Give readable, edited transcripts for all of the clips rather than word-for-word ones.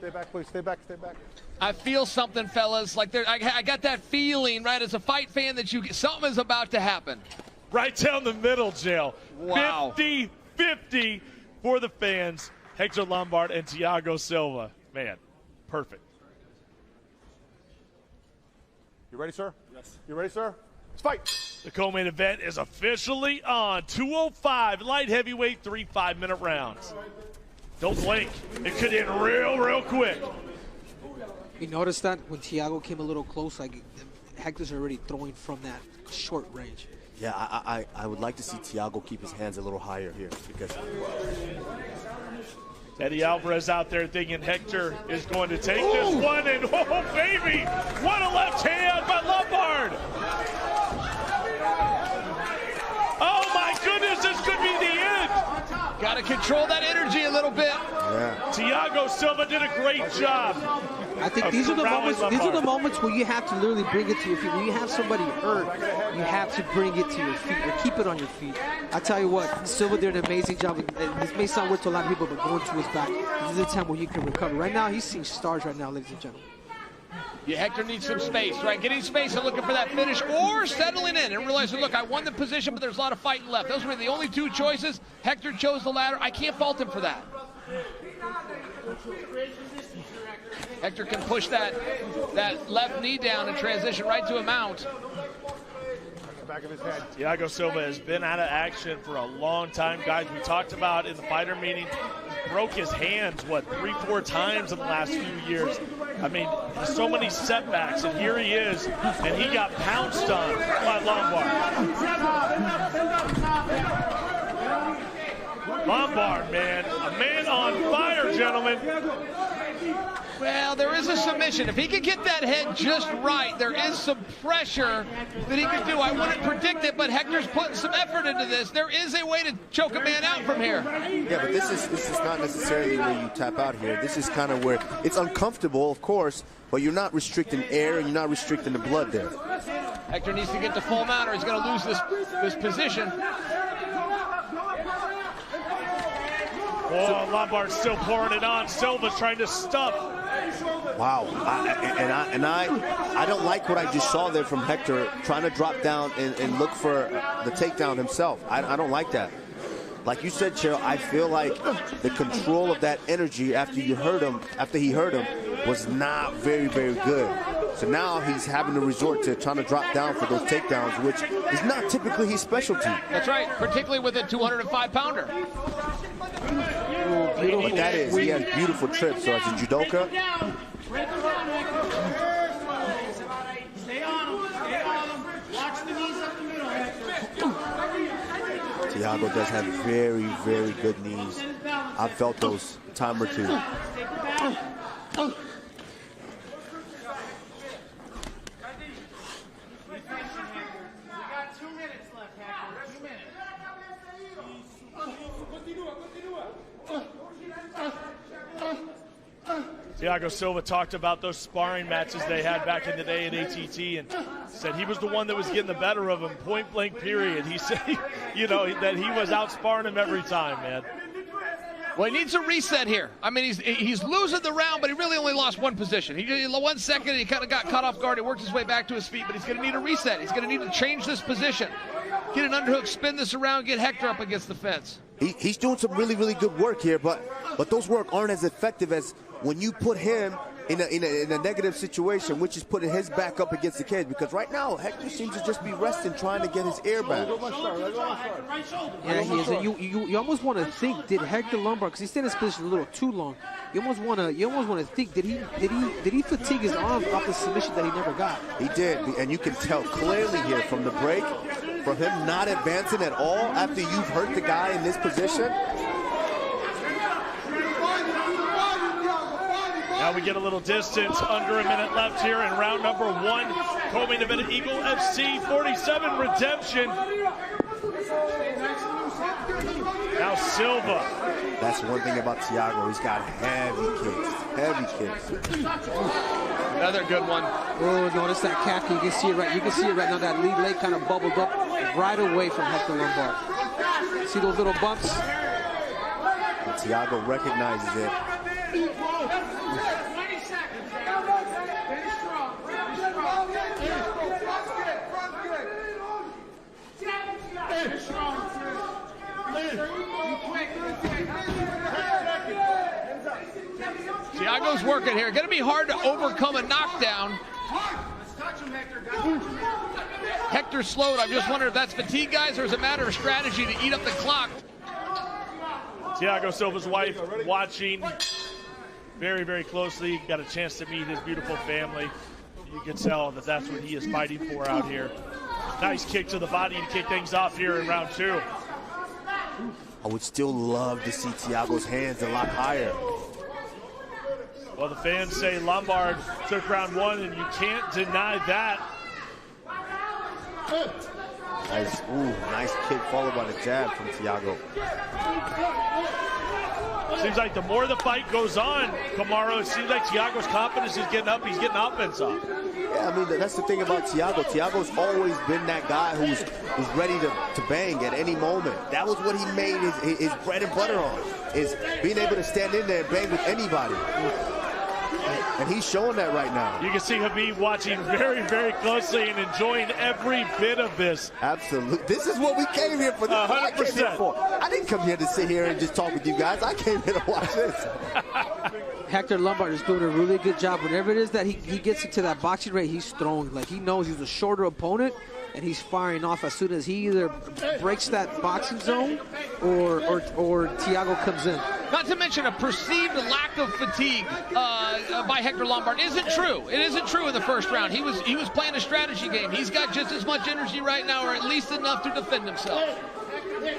Stay back, please. Stay back, stay back. I feel something, fellas. Like I got that feeling, right, as a fight fan, that something is about to happen. Right down the middle, Jail. Wow. 50-50 for the fans. Hector Lombard and Thiago Silva. Man, perfect. You ready, sir? Yes. You ready, sir? Let's fight. The co-main event is officially on. 205 light heavyweight, 3 5-minute rounds. Don't blink. It could end real quick. You noticed that when Thiago came a little close, like Hector's already throwing from that short range. Yeah, I would like to see Thiago keep his hands a little higher here because Eddie Alvarez out there thinking Hector is going to take this one, and oh baby, what a left hand by Lombard! Oh my goodness, this could be the end! Got to control that energy a little bit. yeah. Thiago Silva did a great job. I think these are the moments. These are the moments where you have to literally bring it to your feet. When you have somebody hurt, you have to bring it to your feet or keep it on your feet. I tell you what, Silva did an amazing job. And this may sound weird to a lot of people, but going to his back, this is a time where he can recover. Right now, he's seeing stars. Right now, ladies and gentlemen. Yeah, Hector needs some space, right? Getting space and looking for that finish or settling in and realizing, look, I won the position, but there's a lot of fighting left. Those were the only two choices. Hector chose the latter. I can't fault him for that. Hector can push that left knee down and transition right to a mount. Back of his head. Thiago Silva has been out of action for a long time, guys. We talked about in the fighter meeting, he broke his hands, 3-4 times in the last few years. I mean, there's so many setbacks, and here he is, and he got pounced on by Lombard. Lombard, man, a man on fire, gentlemen. Well, there is a submission. If he could get that head just right, there is some pressure that he could do. I wouldn't predict it, but Hector's putting some effort into this. There is a way to choke a man out from here. Yeah, but this is not necessarily where you tap out here. This is kind of where it's uncomfortable, of course, but you're not restricting air and you're not restricting the blood there. Hector needs to get the full mount or he's going to lose this position. Oh, Lombard's still pouring it on. Silva's trying to stuff. Wow, I don't like what I just saw there from Hector, trying to drop down and look for the takedown himself. I don't like that. Like you said, Cheryl, I feel like the control of that energy after he hurt him, was not very good. So now he's having to resort to trying to drop down for those takedowns, which is not typically his specialty. That's right, particularly with a 205-pounder. But that is, he has beautiful trips. So as a judoka, Thiago does have very good knees. I've felt those a time or two. Thiago Silva talked about those sparring matches they had back in the day at ATT and said he was the one that was getting the better of him, point blank period. He said, that he was outsparring him every time, man. Well, he needs a reset here. I mean, he's losing the round, but he really only lost one position. He 1 second, he kind of got caught off guard. He worked his way back to his feet, but he's going to need a reset. He's going to need to change this position. Get an underhook, spin this around, get Hector up against the fence. He's doing some really good work here, but those work aren't as effective as when you put him in a negative situation, which is putting his back up against the cage. Because right now, Hector seems to just be resting, trying to get his air back. Yeah, he is. And you almost want to think, did Hector Lombard, because he stayed in his position a little too long, you almost want to think, did he fatigue his arm off the submission that he never got? He did, and you can tell clearly here from the break, from him not advancing at all after you've hurt the guy in this position. Now we get a little distance, under a minute left here in round number 1. Co-main event at Eagle FC 47 Redemption. Now Silva. That's one thing about Thiago. He's got heavy kicks. Another good one. Oh, notice that calf. You can see it right. You can see it right now. That lead leg kind of bubbled up right away from Hector Lombard. See those little bumps? And Thiago recognizes it. Thiago's working here. Going to be hard to overcome a knockdown. Hector slowed. I'm just wondering if that's fatigue, guys, or is it a matter of strategy to eat up the clock? Thiago Silva's wife watching very, very closely. Got a chance to meet his beautiful family. You can tell that that's what he is fighting for out here. Nice kick to the body to kick things off here in round 2. I would still love to see Thiago's hands a lot higher. Well, the fans say Lombard took round 1, and you can't deny that. Nice kick followed by the jab from Thiago. Seems like the more the fight goes on, Kamaru, it seems like Thiago's confidence is getting up. He's getting offense up. Yeah, I mean, that's the thing about Thiago. Thiago's always been that guy who's ready to bang at any moment. That was what he made his bread and butter on, is being able to stand in there and bang with anybody. And he's showing that right now. You can see Khabib watching very, very closely and enjoying every bit of this. Absolutely. This is what we came here for. This is what I came here for. I didn't come here to sit here and just talk with you guys. I came here to watch this. Hector Lombard is doing a really good job. Whenever it is that he gets into that boxing rate, he's throwing. Like, he knows he's a shorter opponent, and he's firing off as soon as he either breaks that boxing zone or Thiago comes in. Not to mention a perceived lack of fatigue by Hector Lombard isn't true. It isn't true in the first round. He was playing a strategy game. He's got just as much energy right now, or at least enough to defend himself.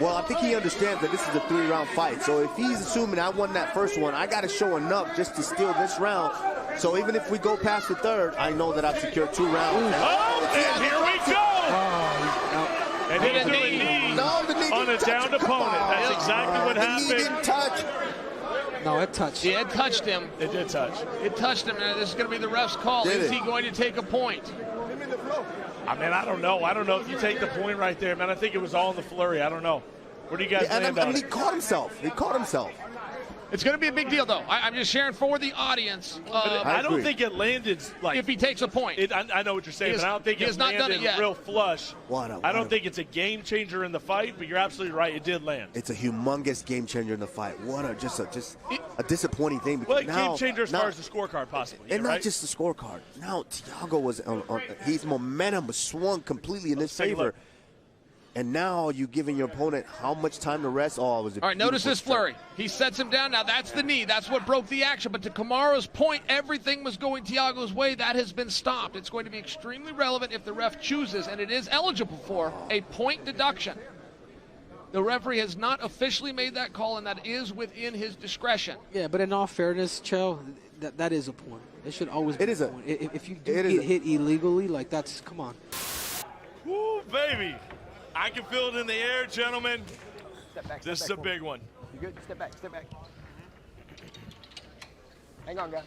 Well, I think he understands that this is a 3-round fight. So if he's assuming I won that first one, I got to show enough just to steal this round. So even if we go past the third, I know that I've secured 2 rounds. Oh, and here we go! And he threw a knee on a downed opponent. That's exactly what happened. The knee didn't touch. No, it touched. Yeah, it touched him. It did touch. It touched him. Now, this is going to be the ref's call. Is he going to take a point? I mean, I don't know. I don't know if you take the point right there, man. I think it was all in the flurry. I don't know. Where do you guys land on it? He caught himself. He caught himself. It's going to be a big deal, though. I'm just sharing for the audience. I don't think it landed like if he takes a point. I know what you're saying, but I don't think it landed real flush. I don't think it's a game changer in the fight, but you're absolutely right. It did land. It's a humongous game changer in the fight. What a disappointing thing. Well, game changer as far as the scorecard, possibly. And not just the scorecard. Now Thiago was his momentum was swung completely in his favor. And now you're giving your opponent how much time to rest? Oh, it was all right, notice this flurry. He sets him down. Now, that's the knee. That's what broke the action. But to Kamaru's point, everything was going Thiago's way. That has been stopped. It's going to be extremely relevant if the ref chooses, and it is eligible for, a point deduction. The referee has not officially made that call, and that is within his discretion. Yeah, but in all fairness, Cho, that is a point. It should always be a point. If you do get hit illegally, like that's, come on. Woo, baby. I can feel it in the air, gentlemen. This is a big one. You good? Step back, step back. Hang on, guys.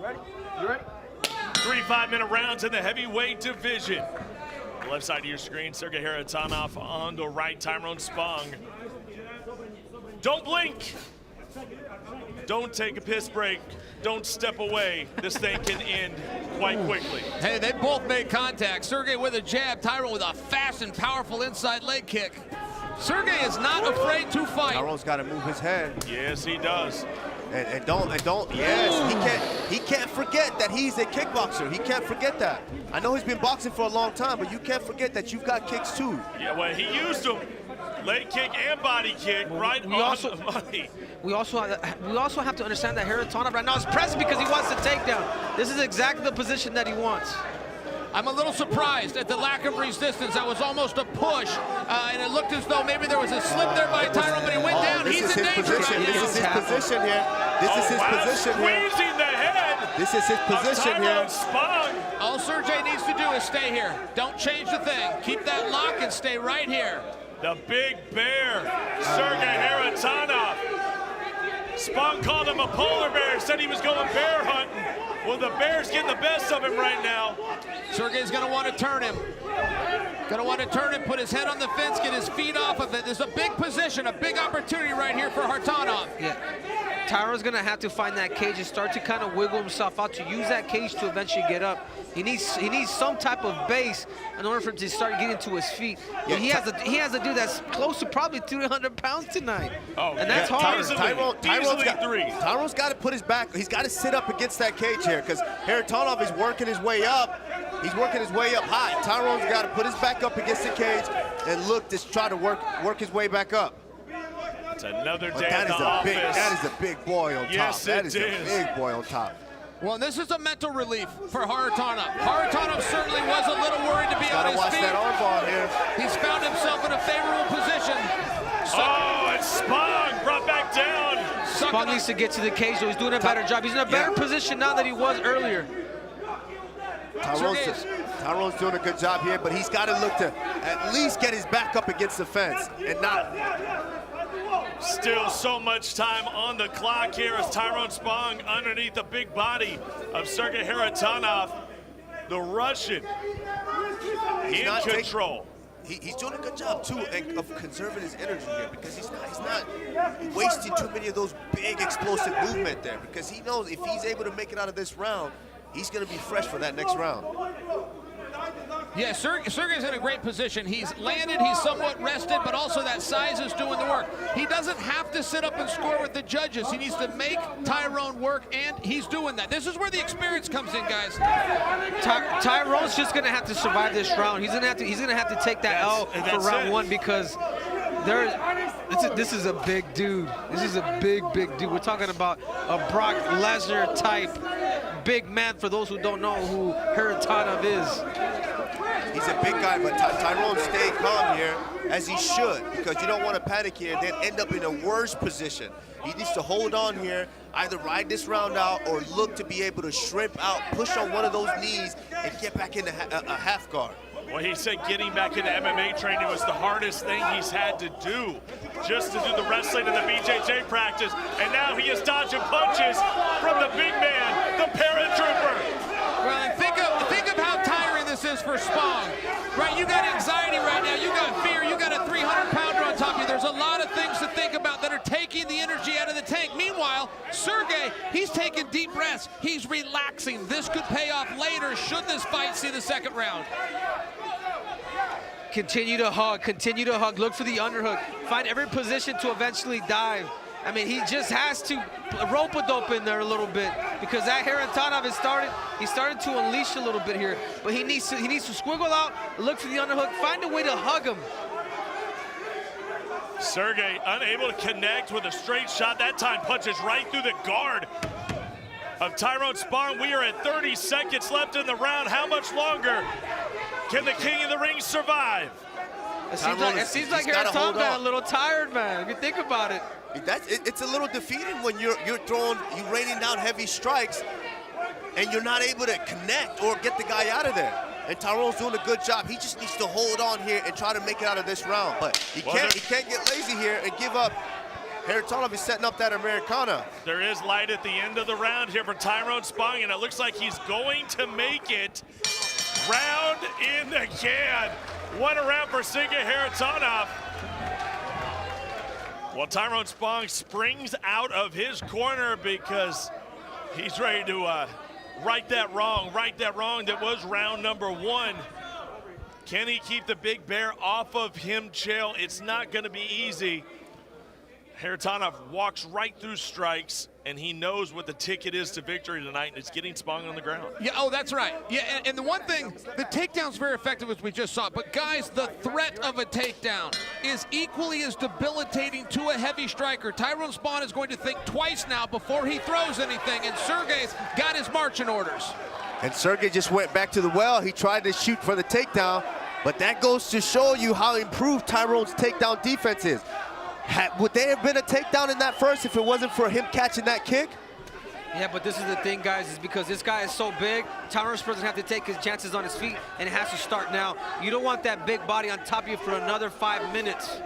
Ready? You ready? 3 5-minute rounds in the heavyweight division. On the left side of your screen, Sergey Haratonov. On the right, Tyrone Spong. Don't blink. Don't take a piss break. Don't step away. This thing can end quite quickly. Hey, they both made contact. Sergey with a jab, Tyrone with a fast and powerful inside leg kick. Sergey is not afraid to fight. Tyrone's got to move his head. Yes, he does. And don't. Yes, he can't forget that he's a kickboxer. He can't forget that. I know he's been boxing for a long time, but you can't forget that you've got kicks too. Yeah, well, he used them. Leg kick and body kick right on the money. We also have to understand that Haratonov right now is pressing because he wants the takedown. This is exactly the position that he wants. I'm a little surprised at the lack of resistance. That was almost a push, and it looked as though maybe there was a slip there by Tyrone, but he went down. He's in danger. This is his position here. This is his position here. Squeezing the head. This is his position here. Spong. All Sergey needs to do is stay here. Don't change the thing. Keep that lock and stay right here. The big bear, Sergey Haratonov. Spong called him a polar bear, said he was going bear hunting. Well, the bear's getting the best of him right now. Sergey's going to want to turn him. Going to want to turn him, put his head on the fence, get his feet off of it. There's a big position, a big opportunity right here for Haratonov. Yeah. Tyron's going to have to find that cage and start to kind of wiggle himself out to use that cage to eventually get up. He needs some type of base in order for him to start getting to his feet. Yeah, he has a dude that's close to probably 300 pounds tonight. Oh, and that's hard. Tyron's got to put his back. He's got to sit up against that cage here because Haratonov is working his way up. He's working his way up high. Tyron's got to put his back up against the cage and look to try to work his way back up. It's another day That at the office. that is a big boy on top. Yes, That it is a big boy on top. Well, this is a mental relief for Haratonov. Haratonov certainly was a little worried to be on Gotta his watch feet. that arm bar here. He's found himself in a favorable position. Oh, and Spong brought back down. Spong needs to get to the cage, though. He's doing a better job. He's in a better position now than he was earlier. Tyron's doing a good job here, but he's got to look to at least get his back up against the fence and not. Still so much time on the clock here as Tyrone Spong underneath the big body of Sergey Haratonov, the Russian, in control. He's doing a good job too of conserving his energy here because he's not wasting too many of those big explosive movement there because he knows if he's able to make it out of this round, he's going to be fresh for that next round. Yeah, Sergey's in a great position. He's landed, he's somewhat rested, but also that size is doing the work. He doesn't have to sit up and score with the judges. He needs to make Tyrone work, and he's doing that. This is where the experience comes in, guys. Tyrone's just gonna have to survive this round. He's gonna have to take that L for round one because this is a big dude. This is a big dude. We're talking about a Brock Lesnar type big man for those who don't know who Haratonov is. He's a big guy, but Tyrone's staying calm here, as he should, because you don't want to panic here and then end up in a worse position. He needs to hold on here, either ride this round out or look to be able to shrimp out, push on one of those knees, and get back into a half guard. Well, he said getting back into MMA training was the hardest thing he's had to do, just to do the wrestling and the BJJ practice, and now he is dodging punches from the big man, the paratrooper. Well, and think of how tiring this is for Spong, right? You got anxiety right now, you got fear, you got a 300-pounder on top of you. There's a lot of things to think about that are taking the energy out of the tank. Meanwhile, Sergey, he's taking deep breaths. He's relaxing. This could pay off later should this fight see the second round. Continue to hug, look for the underhook. Find every position to eventually dive. I mean, he just has to rope-a-dope in there a little bit because that Haratonov he started to unleash a little bit here, but he needs to squiggle out, look for the underhook, find a way to hug him. Sergey unable to connect with a straight shot. That time punches right through the guard of Tyrone Spong. We are at 30 seconds left in the round. How much longer can the King of the Ring survive? It seems like Haratonov got a little tired, man, if you think about it. It's a little defeating when you're raining down heavy strikes and you're not able to connect or get the guy out of there. And Tyrone's doing a good job. He just needs to hold on here and try to make it out of this round. But he can't get lazy here and give up. Haratonov is setting up that Americana. There is light at the end of the round here for Tyrone Spong, and it looks like he's going to make it. Round in the can. One around for Sergey Haratonov. Well, Tyrone Spong springs out of his corner because he's ready to right that wrong that was round number one. Can he keep the big bear off of him, Chael? It's not going to be easy. Haratonov walks right through strikes, and he knows what the ticket is to victory tonight, and it's getting Spong on the ground. Yeah, oh, that's right. Yeah, and the one thing, the takedown's very effective as we just saw, but guys, the threat of a takedown is equally as debilitating to a heavy striker. Tyrone Spong is going to think twice now before he throws anything, and Sergey's got his marching orders. And Sergey just went back to the well. He tried to shoot for the takedown, but that goes to show you how improved Tyrone's takedown defense is. Would there have been a takedown in that first if it wasn't for him catching that kick? Yeah, but this is the thing, guys, is because this guy is so big, Tyrone doesn't have to take his chances on his feet, and it has to start now. You don't want that big body on top of you for another 5 minutes.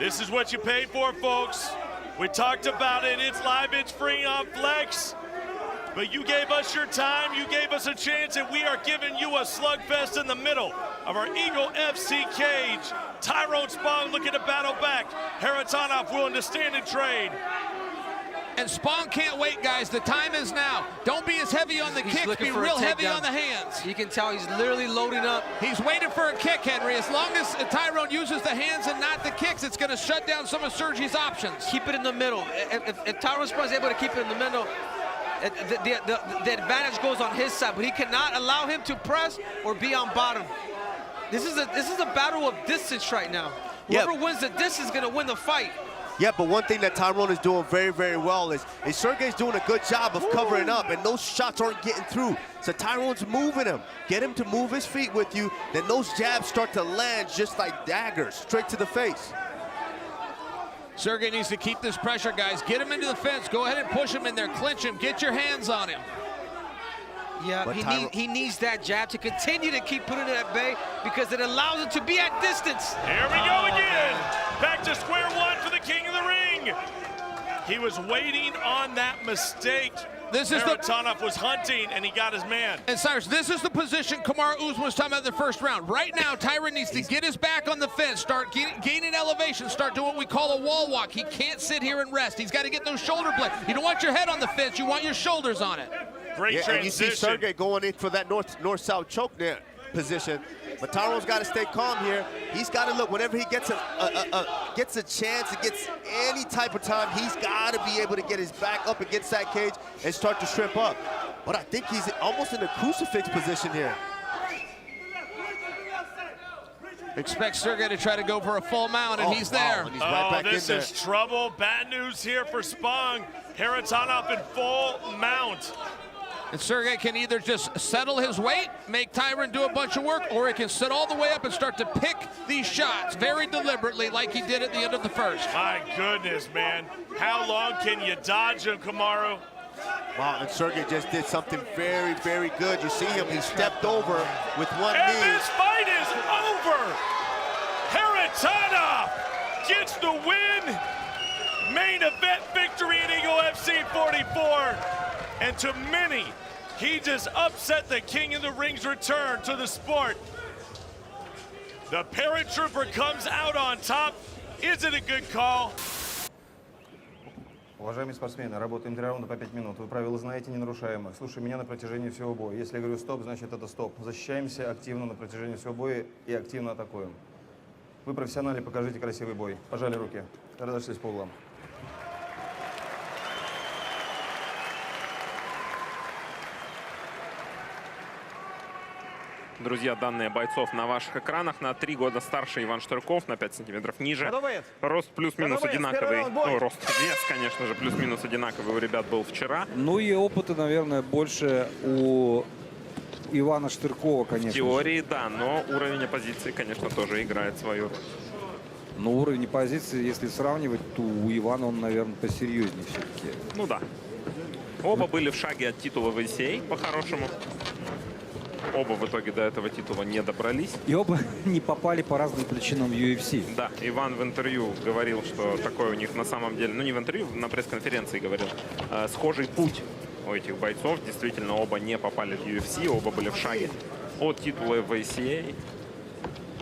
This is what you paid for, folks. We talked about it. It's live, it's free on Flex. But you gave us your time, you gave us a chance, and we are giving you a slugfest in the middle of our Eagle FC cage. Tyrone Spong looking to battle back. Haratonov willing to stand and trade. And Spong can't wait, guys. The time is now. Don't be as heavy on the kicks. Be real heavy on the hands. You can tell he's literally loading up. He's waiting for a kick, Henry. As long as Tyrone uses the hands and not the kicks, it's going to shut down some of Sergey's options. Keep it in the middle. If Tyrone Spong is able to keep it in the middle, the advantage goes on his side, but he cannot allow him to press or be on bottom. This is a battle of distance right now. Whoever wins the distance is going to win the fight. Yeah, but one thing that Tyrone is doing very, very well is Sergey's doing a good job of covering up, and those shots aren't getting through. So Tyrone's moving him. Get him to move his feet with you, then those jabs start to land just like daggers, straight to the face. Sergey needs to keep this pressure, guys. Get him into the fence. Go ahead and push him in there. Clinch him. Get your hands on him. Yeah, he needs that jab to continue to keep putting it at bay because it allows him to be at distance. Here we go again. Back to square one for the king of the ring. He was waiting on that mistake. Haratonov was hunting, and he got his man. And Cyrus, this is the position Kamaru Usman was talking about in the first round. Right now, Tyron needs to get his back on the fence, start gaining elevation, start doing what we call a wall walk. He can't sit here and rest. He's got to get those shoulder blades. You don't want your head on the fence. You want your shoulders on it. Great transition. And you see Sergey going in for that north-south choke there position. But Tyrone's got to stay calm here. He's got to look, whenever he gets a chance, and gets any type of time, he's got to be able to get his back up against that cage and start to shrimp up. But I think he's almost in a crucifix position here. Expect Sergey to try to go for a full mount, and he's there. And he's right back this in is trouble. Bad news here for Spong. Haratonov in full mount. And Sergey can either just settle his weight, make Tyron do a bunch of work, or he can sit all the way up and start to pick these shots very deliberately like he did at the end of the first. My goodness, man. How long can you dodge him, Kamaru? Wow, and Sergey just did something very, very good. You see him, he stepped over with one and knee. This fight is over. Haratonov gets the win. Main event victory in Eagle FC 44. And to many, he just upset the King of the Ring's return to the sport. The paratrooper comes out on top. Is it a good call? Уважаемые спортсмены, работаем 3 раунда по 5 минут. Вы правила знаете, не нарушаем их. Слушай меня на протяжении всего боя. Если я говорю стоп, значит это стоп. Защищаемся активно на протяжении всего боя и активно атакуем. Вы профессионалы, покажите красивый бой. Пожали руки. Разошлись по углам. Друзья, данные бойцов на ваших экранах. На 3 года старше Иван Штырков, на 5 сантиметров ниже. Рост плюс-минус одинаковый. Ну, рост, вес, конечно же, плюс-минус одинаковый у ребят был вчера. Ну и опыта, наверное, больше у Ивана Штыркова, конечно. В теории, да, но уровень оппозиции, конечно, тоже играет свою роль. Но уровень оппозиции, если сравнивать, то у Ивана он, наверное, посерьезнее все-таки. Ну да. Оба были в шаге от титула в ACA, по-хорошему. Оба в итоге до этого титула не добрались. И оба не попали по разным причинам в UFC. Да, Иван в интервью говорил, что такой у них на самом деле, ну не в интервью, на пресс-конференции говорил, схожий путь у этих бойцов. Действительно, оба не попали в UFC, оба были в шаге от титула в ACA.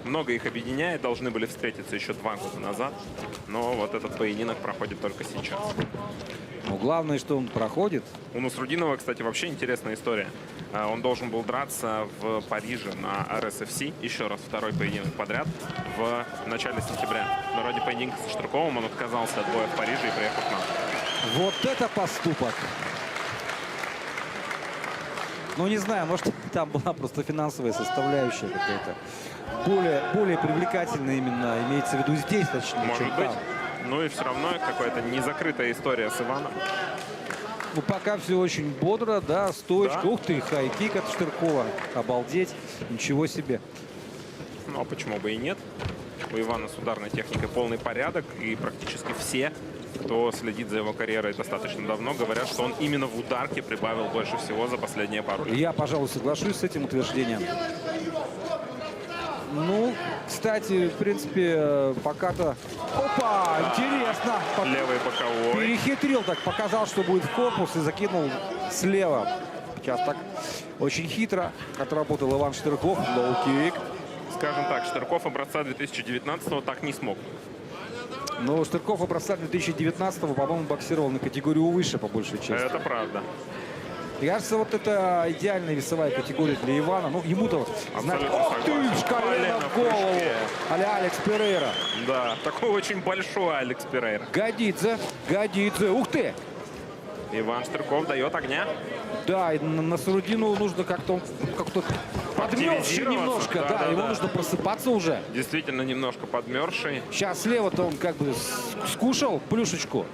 Много их объединяет, должны были встретиться еще 2 года назад, но вот этот поединок проходит только сейчас. Но главное, что он проходит. У Насрудинова, кстати, вообще интересная история. Он должен был драться в Париже на RSFC, еще раз 2-й поединок подряд, в начале сентября. Но ради поединка со Штырковым он отказался от боя в Париже и приехал к нам. Вот это поступок! Ну, не знаю, может, там была просто финансовая составляющая какая-то. Более привлекательная именно, имеется в виду здесь, точнее, может чем быть. там. Ну и все равно какая-то незакрытая история с Иваном. Ну, пока все очень бодро, да, стоечка. Да. Ух ты, хай-кик от Штыркова. Обалдеть, ничего себе. Ну, а почему бы и нет? У Ивана с ударной техникой полный порядок, и практически все, кто следит за его карьерой достаточно давно, говорят, что он именно в ударке прибавил больше всего за последние пару лет. Я, пожалуй, соглашусь с этим утверждением. Ну, кстати, в принципе, пока-то... Опа, интересно. Левый боковой. Перехитрил так, показал, что будет в корпус и закинул слева. Сейчас так очень хитро отработал Иван Штырков. Лоу-кик. Скажем так, Штырков образца 2019-го так не смог. Но Штырков образца 2019-го, по-моему, боксировал на категорию выше, по большей части. Это правда. Мне кажется, вот это идеальная весовая категория для Ивана. Ну, ему-то, знаете, ох ты, колено в голову, а-ля Алекс Перейра. Да, такой очень большой Алекс Перейра. Годится, годится. Ух ты! Иван Штырков дает огня. Да, и на Сурудину нужно как-то подмерзший немножко. Да, ему нужно просыпаться уже. Действительно, немножко подмерзший. Сейчас слева-то он как бы скушал плюшечку.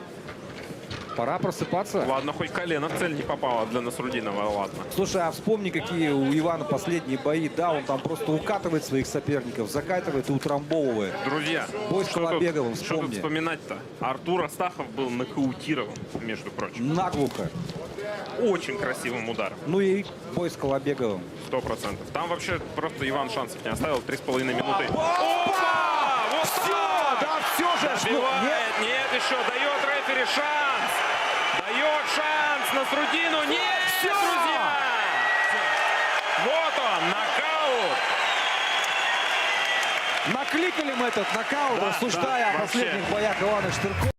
Пора просыпаться. Ладно, хоть колено в цель не попало для Насрудинова, ладно. Слушай, а вспомни, какие у Ивана последние бои. Да, он там просто укатывает своих соперников, закатывает и утрамбовывает. Друзья, бой с Колобеговым, что тут вспомни. вспоминать-то? Артур Астахов был нокаутирован, между прочим. Наглухо. Очень красивым ударом. Ну и бой с Колобеговым. 100%. Там вообще просто Иван шансов не оставил. 3,5 минуты. Опа! Вот все! так! Да, все же! Добивает, нет, еще дает рефери шанс. Дает шанс Насрудину. Нет, все! друзья! Вот он, нокаут. Накликали мы этот нокаут, Да, рассуждая да, о последних вообще. боях Ивана Штыркова.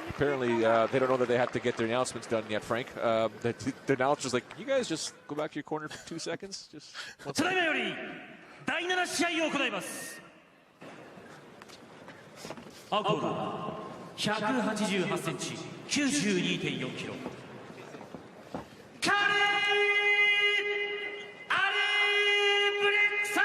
Apparently, they don't know that they have to get their announcements done yet, Frank. The announcer's like, can you guys just go back to your corner for 2 seconds? Just 1 second. ただいまより第7試合を行います。青コーナー188センチ92.4キロ。カレーアレーブレックサー。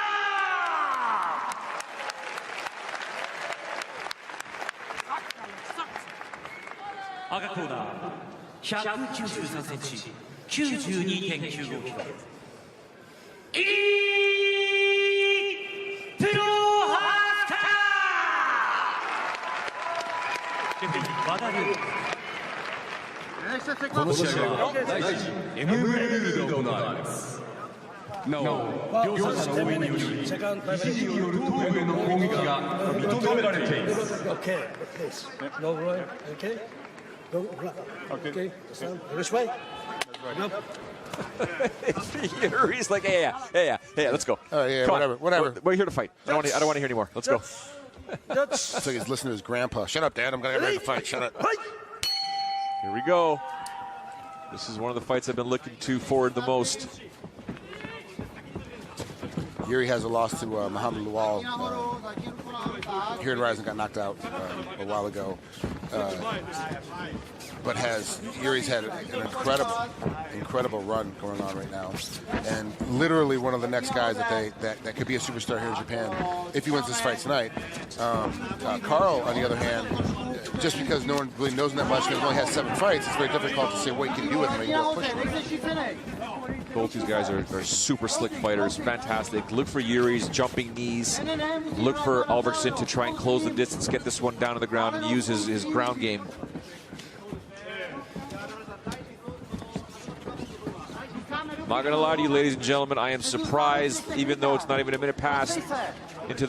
赤コーナー193センチ92.95キロ。この試合は第1 MMA ルールで行われます。なお、両者の応援により一時による頭部への攻撃が認められています。He's like, hey, let's go. Whatever. We're here to fight. I don't want to hear anymore. Let's go. It's like he's listening to his grandpa. Shut up, Dad. I'm going to get ready to fight. Shut up. Here we go. This is one of the fights I've been looking forward the most. Yuri has a loss to Muhammad Lawal. Here in Rising got knocked out a while ago. But Yuri's had an incredible run going on right now, and literally one of the next guys that could be a superstar here in Japan if he wins this fight tonight. Carl, on the other hand, just because no one really knows him that much because he only has 7 fights, it's very difficult to say what you can do with him. You don't push him. Both these guys are super slick fighters, fantastic. Look for Yuri's jumping knees. Look for Albertson to try and close the distance, get this one down to the ground, and use his ground game. Not gonna lie to you, ladies and gentlemen, I am surprised, even though it's not even a minute into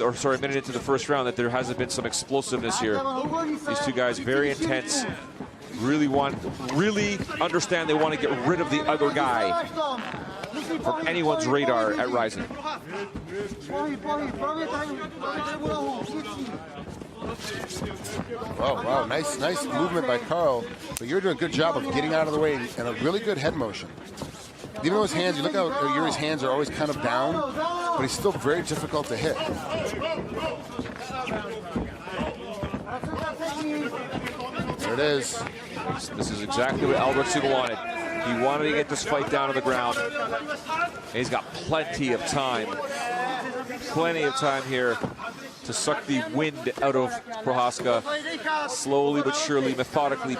the first round, that there hasn't been some explosiveness here. These two guys, very intense, really understand they want to get rid of the other guy from anyone's radar at Rising. Oh, wow, nice movement by Carl, but you're doing a good job of getting out of the way and a really good head motion. Even though his hands, you look how Yuri's hands are always kind of down, but he's still very difficult to hit. There it is. This is exactly what Albertson wanted. He wanted to get this fight down to the ground. And he's got plenty of time here to suck the wind out of Prohaska. Slowly but surely, methodically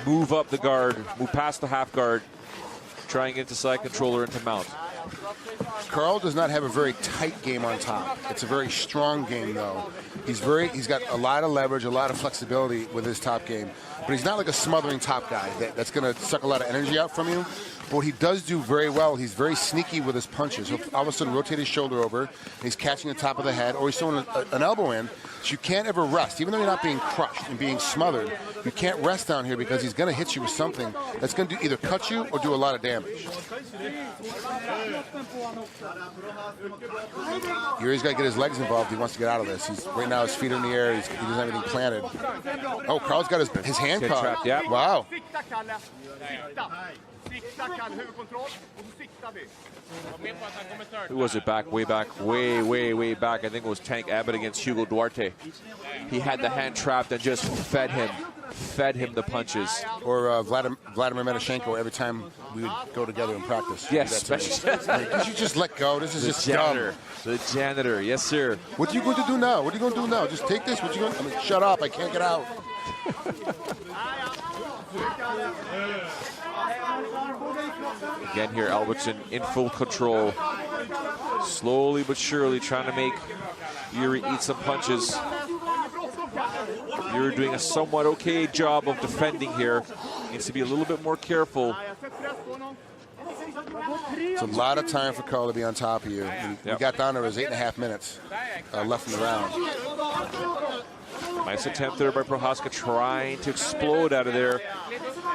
move up the guard, move past the half guard, try and get into side controller into mount. Carl does not have a very tight game on top. It's a very strong game, though. He's got a lot of leverage, a lot of flexibility with his top game. But he's not like a smothering top guy that's going to suck a lot of energy out from you. But what he does do very well, he's very sneaky with his punches. He'll all of a sudden rotate his shoulder over, and he's catching the top of the head, or he's throwing an elbow in. So you can't ever rest. Even though you're not being crushed and being smothered, you can't rest down here because he's going to hit you with something that's going to either cut you or do a lot of damage. Yuri's got to get his legs involved. He wants to get out of this. Right now his feet are in the air. He doesn't have anything planted. Oh, Carl's got his hand caught. Trapped, yeah. Wow. Who was it way back? I think it was Tank Abbott against Hugo Duarte. He had the hand trapped and just fed him the punches. Or Vladimir Medashenko every time we would go together and practice. Yes, especially. Like, you just let go. This is just janitor. dumb. The janitor, yes, sir. What are you going to do now? What are you going to do now? Just take this. What you going? I mean, shut up! I can't get out. Again here, Albertson in full control. Slowly but surely trying to make Yuri eat some punches. Yuri doing a somewhat okay job of defending here. Needs to be a little bit more careful. It's a lot of time for Carl to be on top of you. We got down to his 8.5 minutes left in the round. Nice attempt there by Prohaska, trying to explode out of there.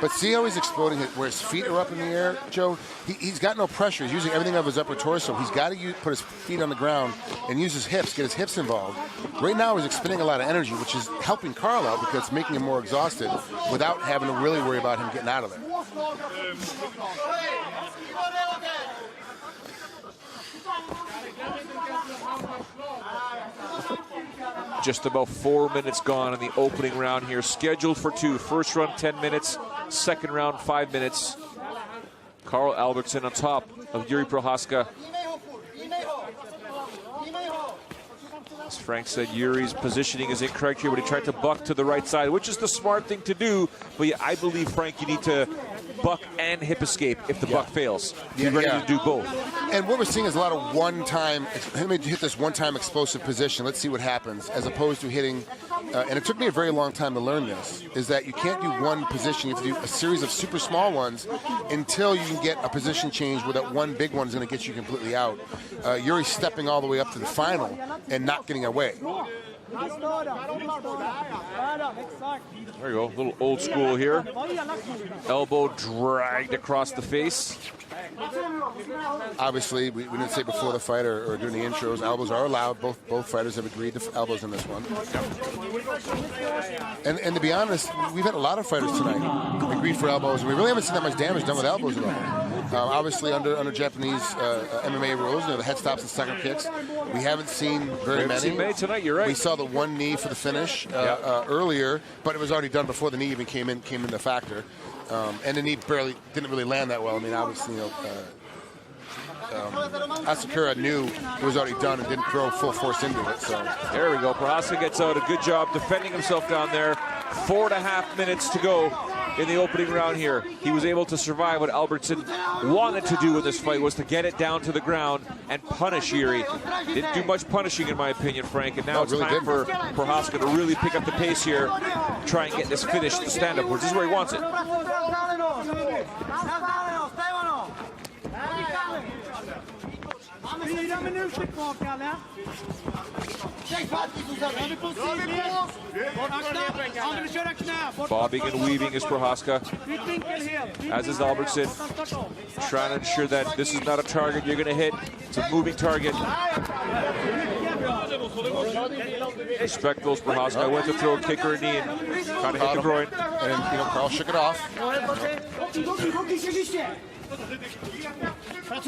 But see how he's exploding where his feet are up in the air, Joe? He's got no pressure. He's using everything of his upper torso. He's got to put his feet on the ground and use his hips, get his hips involved. Right now he's expending a lot of energy, which is helping Carl out because it's making him more exhausted without having to really worry about him getting out of there. Just about 4 minutes gone in the opening round here. Scheduled for 2. First round 10 minutes, second round 5 minutes. Carl Albertson on top of Yuri Prohaska. As Frank said, Yuri's positioning is incorrect here, but he tried to buck to the right side, which is the smart thing to do. But yeah, I believe, Frank, you need to buck and hip escape if the buck fails. You're ready to do both. And what we're seeing is a lot of one-time, let me hit this one-time explosive position. Let's see what happens, as opposed to hitting, and it took me a very long time to learn this, is that you can't do one position. You have to do a series of super small ones until you can get a position change where that one big one is going to get you completely out. Yuri's stepping all the way up to the final and not getting away. There you go, a little old school here. Elbow dragged across the face. Obviously, we didn't say before the fight or during the intros, elbows are allowed. Both fighters have agreed to elbows in this one. And to be honest, we've had a lot of fighters tonight agreed for elbows, and we really haven't seen that much damage done with elbows at all. Obviously, under Japanese MMA rules, the head stops and second kicks, we haven't seen very many. Tonight, you're right. We saw the one knee for the finish earlier, but it was already done before the knee even came into factor. And the knee didn't really land that well. I mean, obviously, Asakura knew it was already done and didn't throw full force into it. So there we go. Prohaska gets out. A good job defending himself down there. 4.5 minutes to go in the opening round here. He was able to survive. What Albertson wanted to do in this fight was to get it down to the ground and punish Yuri. Didn't do much punishing, in my opinion, Frank. And now it's really time for Prohaska to really pick up the pace here, try and get this finish to stand up, which is where he wants it. Bobbing and weaving is Prohaska, as is Albertson, trying to ensure that this is not a target you're going to hit. It's a moving target. Respect those Prohaska. I went to throw a kick or a knee and kind of hit the groin. And Carl shook it off. A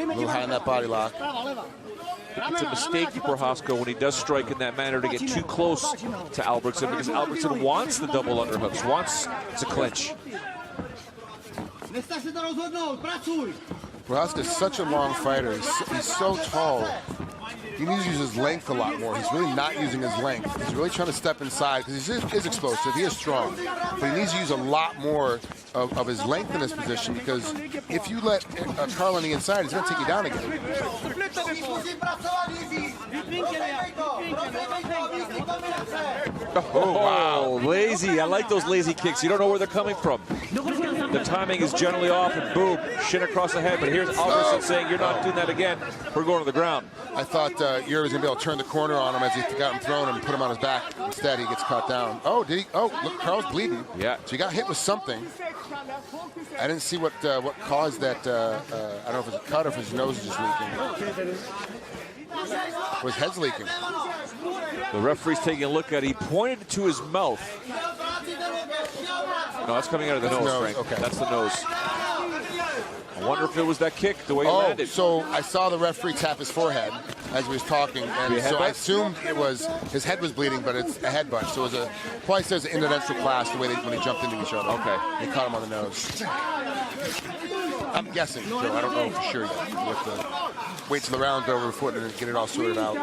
little high in that body lock. It's a mistake for Prohaska when he does strike in that manner to get too close to Albertson, because Albertson wants the double underhooks, wants to clinch. Prohaska is such a long fighter. He's so tall. he needs to use his length a lot more. He's really not using his length. He's really trying to step inside because he is explosive. He is strong. But he needs to use a lot more of his length in this position because if you let Carl on the inside, he's going to take you down again. Oh, wow. Lazy. I like those lazy kicks. You don't know where they're coming from. The timing is generally off, and boom, shin across the head. But here's Albertson saying, you're not doing that again. We're going to the ground. I thought Yuri was going to be able to turn the corner on him as he got him thrown and put him on his back. Instead, he gets caught down. Oh, did he? Oh, look, Carl's bleeding. Yeah. So he got hit with something. I didn't see what caused that. I don't know if it's a cut or if his nose is just leaking. Or his head's leaking. The referee's taking a look at it. He pointed to his mouth. No, that's coming out of the nose, Frank. Okay. That's the nose. I wonder if it was that kick, the way he landed. So I saw the referee tap his forehead as he was talking, and so I assumed it was his head was bleeding, but it's a headbutt. So it was probably says an interventional class the way when they jumped into each other. Okay. He caught him on the nose. I'm guessing, Joe. I don't know for sure yet. With the wait till the round's over before to get it all sorted out.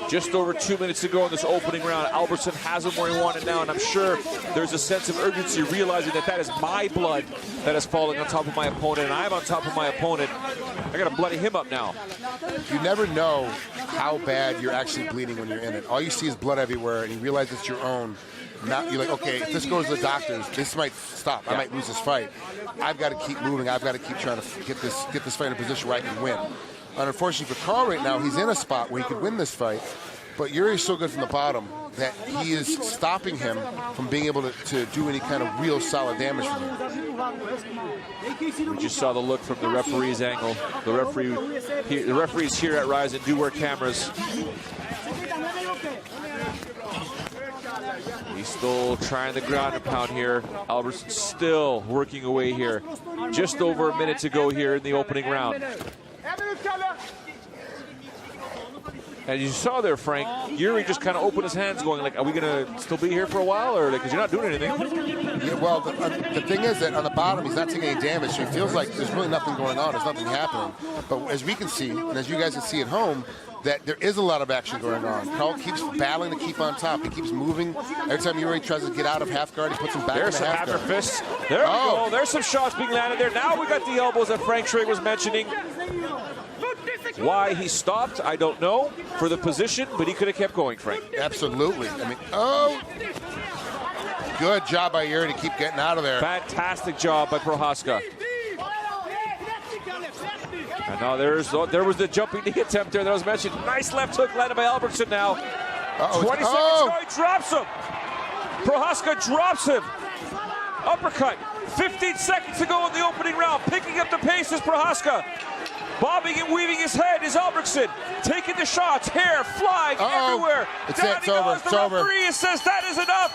Just over 2 minutes to go in this opening round. Albertson has him where he wanted now, and I'm sure there's a sense of urgency, realizing that that is my blood that is falling on top of my opponent, and I'm on top of my opponent. I got to bloody him up now. You never know how bad you're actually bleeding when you're in it. All you see is blood everywhere, and you realize it's your own. Now you're like, okay, if this goes to the doctors, this might stop. I might lose this fight. I've got to keep moving. I've got to keep trying to get this fight in a position where I can win. And unfortunately for Carl right now, he's in a spot where he could win this fight, but Yuri's so good from the bottom that he is stopping him from being able to do any kind of real solid damage from him. We just saw the look from the referee's angle. The referees here at Rise do wear cameras. He's still trying the ground and pound here. Albertson still working away here. Just over a minute to go here in the opening round. As you saw there, Frank, Yuri just kind of opened his hands going like, are we going to still be here for a while? Or because you're not doing anything. Yeah, well, the thing is that on the bottom, he's not taking any damage. So he feels like there's really nothing going on. There's nothing happening. But as we can see, and as you guys can see at home, that there is a lot of action going on. Carl keeps battling to keep on top. He keeps moving. Every time Yuri tries to get out of half guard, he puts him back There's in the half some guard. after fists. There we go. There's some shots being landed there. Now we got the elbows that Frank Trey was mentioning. Why he stopped, I don't know, for the position, but he could have kept going, Frank. Absolutely. I mean, good job by Yuri to keep getting out of there. Fantastic job by Prohaska. And now there was the jumping knee attempt there that was mentioned. Nice left hook landed by Albertson now. 20 seconds ago, he drops him. Prohaska drops him. Uppercut. 15 seconds to go in the opening round. Picking up the pace is Prohaska. Bobbing and weaving his head is Albertson. Taking the shots. Hair flying everywhere. It's over. The referee says that is enough.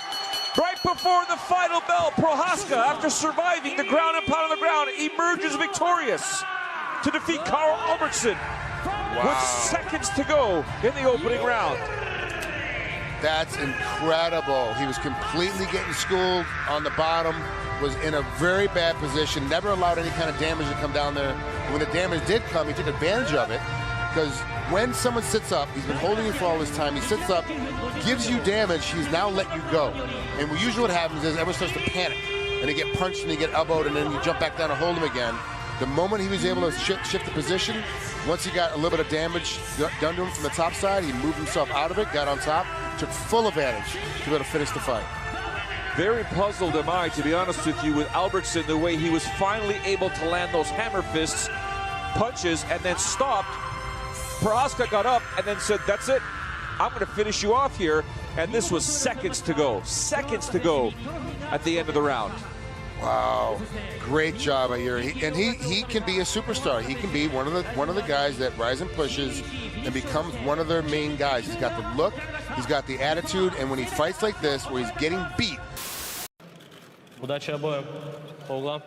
Right before the final bell, Prohaska, after surviving the ground and pound on the ground, emerges victorious to defeat Carl Albertson with seconds to go in the opening round. That's incredible. He was completely getting schooled on the bottom, was in a very bad position, never allowed any kind of damage to come down there. When the damage did come, he took advantage of it, because when someone sits up, he's been holding you for all this time, he sits up, gives you damage, he's now let you go. And usually what happens is everyone starts to panic, and they get punched and they get elbowed, and then you jump back down and hold him again. The moment he was able to shift the position, once he got a little bit of damage done to him from the top side, he moved himself out of it, got on top, took full advantage to be able to finish the fight. Very puzzled am I, to be honest with you, with Albertson, the way he was finally able to land those hammer fists, punches, and then stopped. Prohaska got up and then said, that's it. I'm going to finish you off here. And this was seconds to go at the end of the round. Wow, great job by Yuri. And he can be a superstar. He can be one of the guys that Rise and pushes and becomes one of their main guys. He's got the look, he's got the attitude, and when he fights like this, where he's getting beat. Удачи обоим. По углам.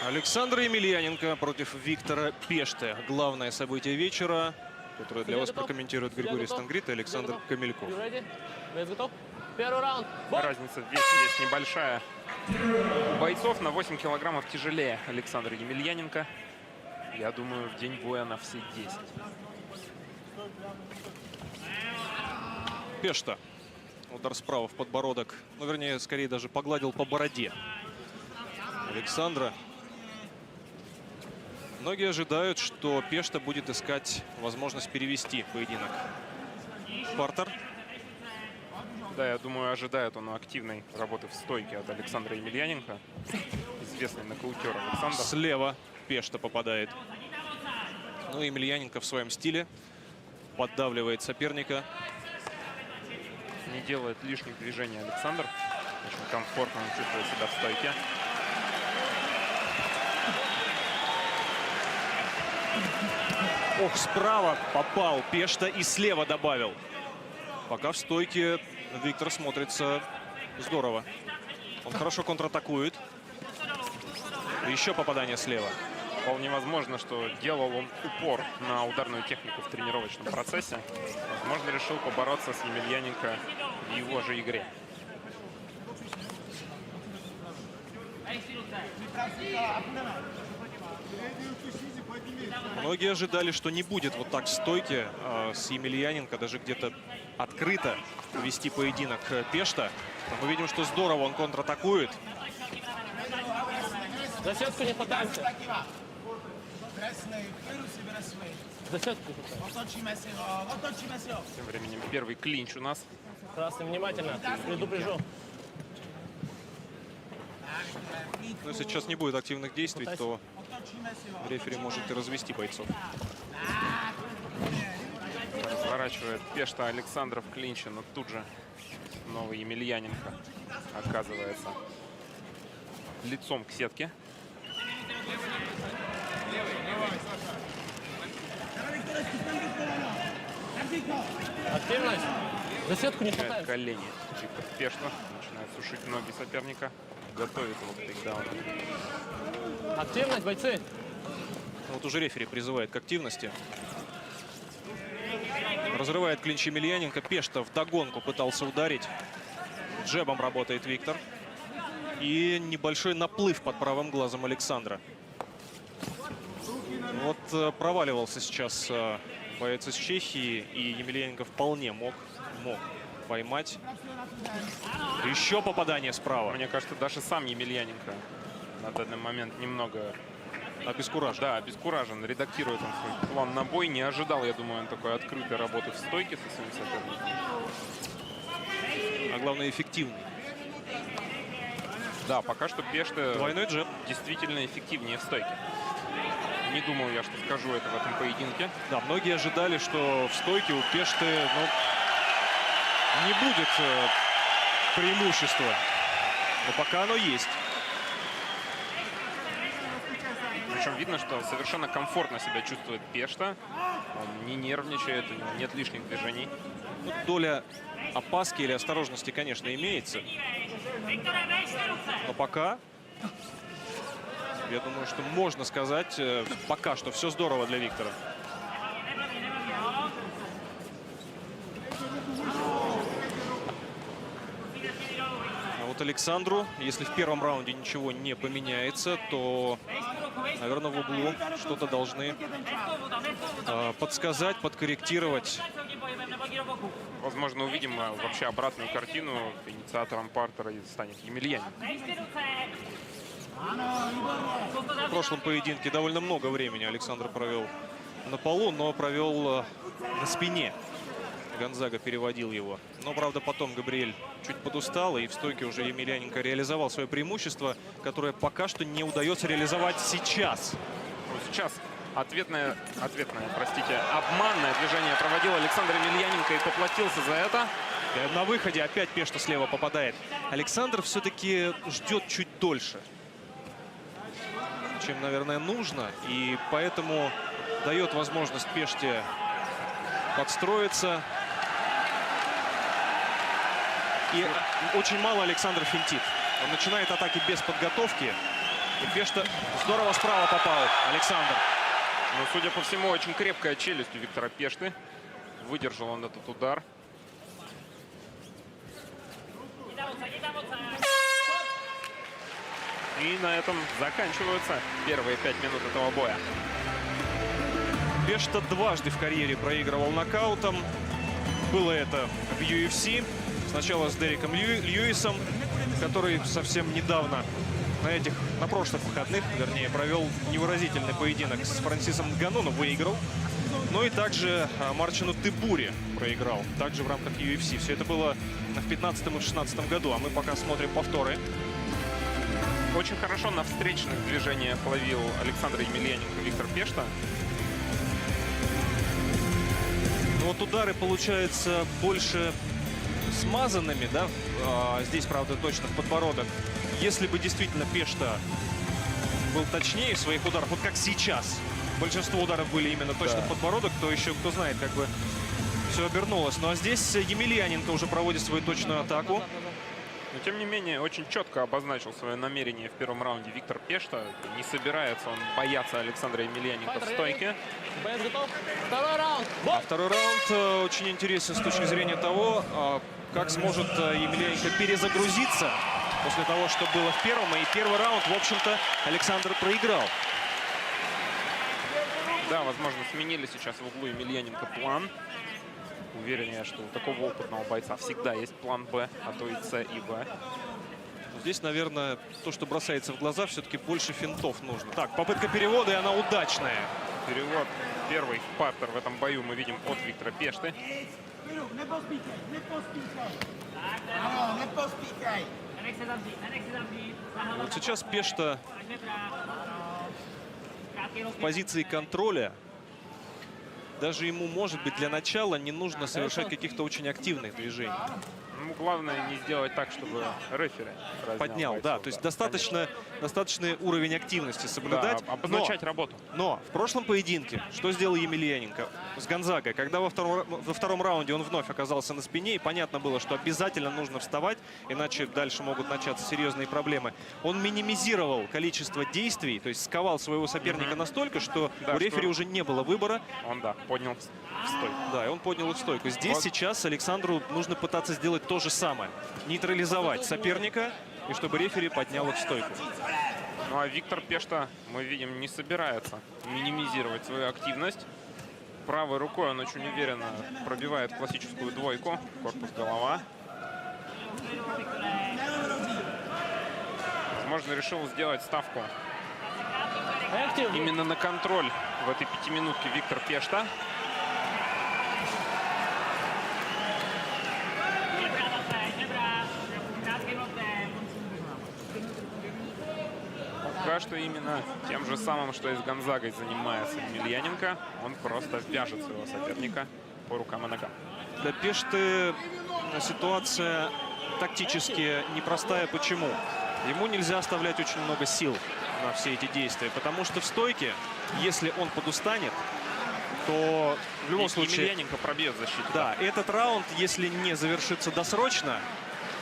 Александр Емельяненко против Виктора Пеште. Главное событие вечера, которое для вас прокомментирует Григорий Стангрит и Александр Камельков. Разница в весе есть небольшая. бойцов на 8 килограммов тяжелее Александра Емельяненко. Я думаю, в день боя на все 10. Пешта. Удар справа в подбородок. Ну, вернее, скорее даже погладил по бороде Александра. Многие ожидают, что Пешта будет искать возможность перевести поединок. Партер. Да, я думаю, ожидает он активной работы в стойке от Александра Емельяненко. Известный нокаутер Александр. Слева Пешта попадает. Ну, Емельяненко в своем стиле поддавливает соперника. Не делает лишних движений Александр. Очень комфортно он чувствует себя в стойке. Ох, справа попал Пешта и слева добавил. Пока в стойке Виктор смотрится здорово. Он хорошо контратакует. Еще попадание слева. Вполне возможно, что делал он упор на ударную технику в тренировочном процессе. Возможно, решил побороться с Емельяненко в его же игре. Многие ожидали, что не будет вот так в стойке с Емельяненко, даже где-то открыто вести поединок Пешта. Но мы видим, что здорово он контратакует. За сетку не пытаемся. За сетку. Тем временем первый клинч у нас. Красный, внимательно. Предупрежу. Но если сейчас не будет активных действий, то рефери может и развести бойцов. Разворачивает Пешта Александра в клинче, но тут же новый Емельяненко оказывается лицом к сетке. Активность. За сетку не Теряет пытаемся. колени. Виктор Пешта начинает сушить ноги соперника. Готовит его к тейкдауну. Активность, бойцы. Вот уже рефери призывает к активности. Разрывает клинч Емельяненко. Пешта вдогонку пытался ударить. Джебом работает Виктор. И небольшой наплыв под правым глазом Александра. Вот проваливался сейчас боец из Чехии. И Емельяненко вполне мог поймать. Еще попадание справа. Мне кажется, даже сам Емельяненко на данный момент немного обескуражен. Да, обескуражен. Редактирует он свой план на бой. Не ожидал, я думаю, он такой открытой работы в стойке со своим соперником. А главное, эффективный. Да, пока что Пешта двойной джеб действительно эффективнее в стойке. Не думал я, что скажу это в этом поединке. Да, многие ожидали, что в стойке у Пешты не будет преимущества. Но пока оно есть. Причем видно, что совершенно комфортно себя чувствует Пешта. Он не нервничает, у него нет лишних движений. Доля опаски или осторожности, конечно, имеется. Но пока, я думаю, что можно сказать, пока что все здорово для Виктора. А вот Александру, если в первом раунде ничего не поменяется, то, наверное, в углу что-то должны подсказать, подкорректировать. Возможно, увидим вообще обратную картину. Инициатором партера станет Емельяненко. В прошлом поединке довольно много времени Александр провел на полу, но провел на спине. Гонзага переводил его. Но, правда, потом Габриэль чуть подустал, и в стойке уже Емельяненко реализовал свое преимущество, которое пока что не удается реализовать сейчас. Вот сейчас ответное, простите, обманное движение проводил Александр Емельяненко и поплатился за это. И на выходе опять Пешта слева попадает. Александр все-таки ждет чуть дольше, чем, наверное, нужно. И поэтому дает возможность Пеште подстроиться. И очень мало Александр финтит. Он начинает атаки без подготовки. И Пешта здорово справа попал. Александр. Но, судя по всему, очень крепкая челюсть у Виктора Пешты. Выдержал он этот удар. И на этом заканчиваются первые 5 минут этого боя. Пешта дважды в карьере проигрывал нокаутом. Было это в UFC. Сначала с Дереком Льюисом, который совсем недавно, на прошлых выходных, вернее, провел невыразительный поединок с Франсисом Нгану, но выиграл. Ну и также Марчину Тыбури проиграл, также в рамках UFC. Все это было в 2015 и 2016 году, а мы пока смотрим повторы. Очень хорошо на встречных движениях ловил Александр Емельяненко, Виктор Пешта. Вот удары получаются больше смазанными, да? Здесь, правда, точно в подбородок. Если бы действительно Пешта был точнее в своих ударах, вот как сейчас, большинство ударов были именно точно в подбородок, то еще кто знает, как бы все обернулось. Ну а здесь Емельяненко уже проводит свою точную атаку. Но, тем не менее, очень четко обозначил свое намерение в первом раунде Виктор Пешта. Не собирается он бояться Александра Емельяненко в стойке. Боец готов? Второй раунд. А второй раунд очень интересен с точки зрения того, как сможет Емельяненко перезагрузиться после того, что было в первом. И первый раунд, в общем-то, Александр проиграл. Да, возможно, сменили сейчас в углу Емельяненко план. Уверен я, что у такого опытного бойца всегда есть план Б, а то и С и В. Здесь, наверное, то, что бросается в глаза, все-таки больше финтов нужно. Так, попытка перевода, и она удачная. Перевод первый в партер в этом бою мы видим от Виктора Пешты. Вот сейчас Пешта в позиции контроля. Даже ему, может быть, для начала не нужно совершать каких-то очень активных движений. Ну, главное не сделать так, чтобы рефери поднял, бойцов, да. То есть достаточный уровень активности соблюдать. Да, обозначать работу. Но в прошлом поединке что сделал Емельяненко с Гонзагой? Когда во втором раунде он вновь оказался на спине, и понятно было, что обязательно нужно вставать, иначе дальше могут начаться серьезные проблемы. Он минимизировал количество действий, то есть сковал своего соперника настолько, что у рефери уже не было выбора. Он, поднял в стойку. Да, и он поднял их в стойку. Здесь сейчас Александру нужно пытаться сделать то же самое. Нейтрализовать соперника, и чтобы рефери поднял их в стойку. Ну а Виктор Пешта, мы видим, не собирается минимизировать свою активность. Правой рукой он очень уверенно пробивает классическую двойку. Корпус-голова. Возможно, решил сделать ставку именно на контроль в этой пятиминутке Виктор Пешта. Пока что именно тем же самым, что и с Гонзагой занимается Емельяненко. Он просто вяжет своего соперника по рукам и ногам. Для Пешты ситуация тактически непростая. Почему? Ему нельзя оставлять очень много сил на все эти действия, потому что в стойке, если он подустанет, то в любом случае... Емельяненко пробьет защиту. Да, этот раунд, если не завершится досрочно,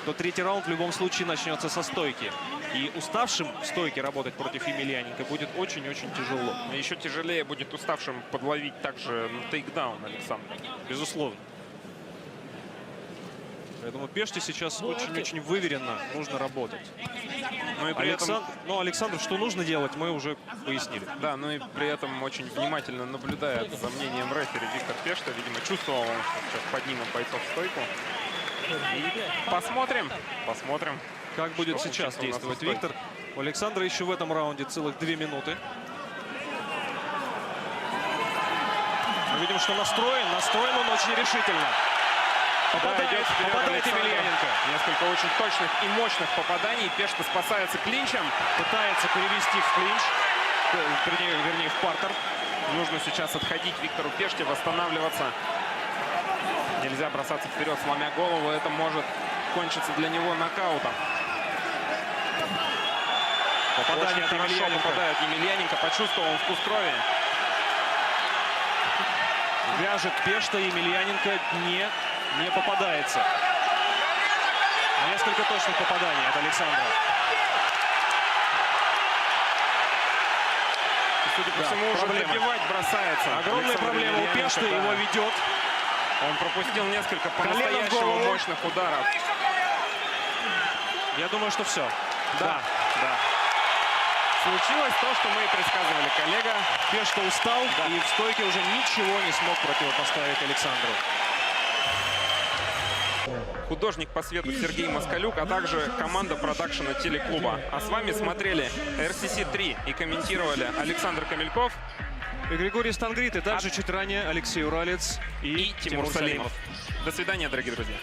то третий раунд в любом случае начнется со стойки. И уставшим в стойке работать против Емельяненко будет очень-очень тяжело. И еще тяжелее будет уставшим подловить также на тейкдаун Александра. Безусловно. Поэтому Пеште сейчас очень-очень выверенно нужно работать. Ну и при этом... Александру что нужно делать, мы уже пояснили. Да, ну и при этом очень внимательно наблюдает за мнением рефери Виктор Пешта. Видимо, чувствовал он, что сейчас поднимет бойцов в стойку. И посмотрим, как будет сейчас действовать Виктор. У Александра еще в этом раунде целых 2 минуты. Мы видим, что настроен он очень решительно. Попадает Емельяненко. Несколько очень точных и мощных попаданий. Пешта спасается клинчем. Пытается перевести в клинч. Вернее, в партер. Нужно сейчас отходить Виктору Пеште, восстанавливаться. Нельзя бросаться вперед, сломя голову. Это может кончиться для него нокаутом. Попадание от Емельяненко. Попадает Емельяненко. Почувствовал он вкус крови. Вяжет Пешта, Емельяненко не попадается. Несколько точных попаданий от Александра. Судя по всему, уже добивать бросается. Огромная проблема у Пешты, его ведет. Он пропустил несколько по-настоящему мощных ударов. Я думаю, что все. Да. Случилось то, что мы и предсказывали, коллега. Пешка устал и в стойке уже ничего не смог противопоставить Александру. Художник по свету Сергей Москалюк, а также команда продакшена телеклуба. А с вами смотрели RCC 3 и комментировали Александр Камельков и Григорий Стангрит, и также чуть ранее Алексей Уралец и Тимур Салимов. До свидания, дорогие друзья.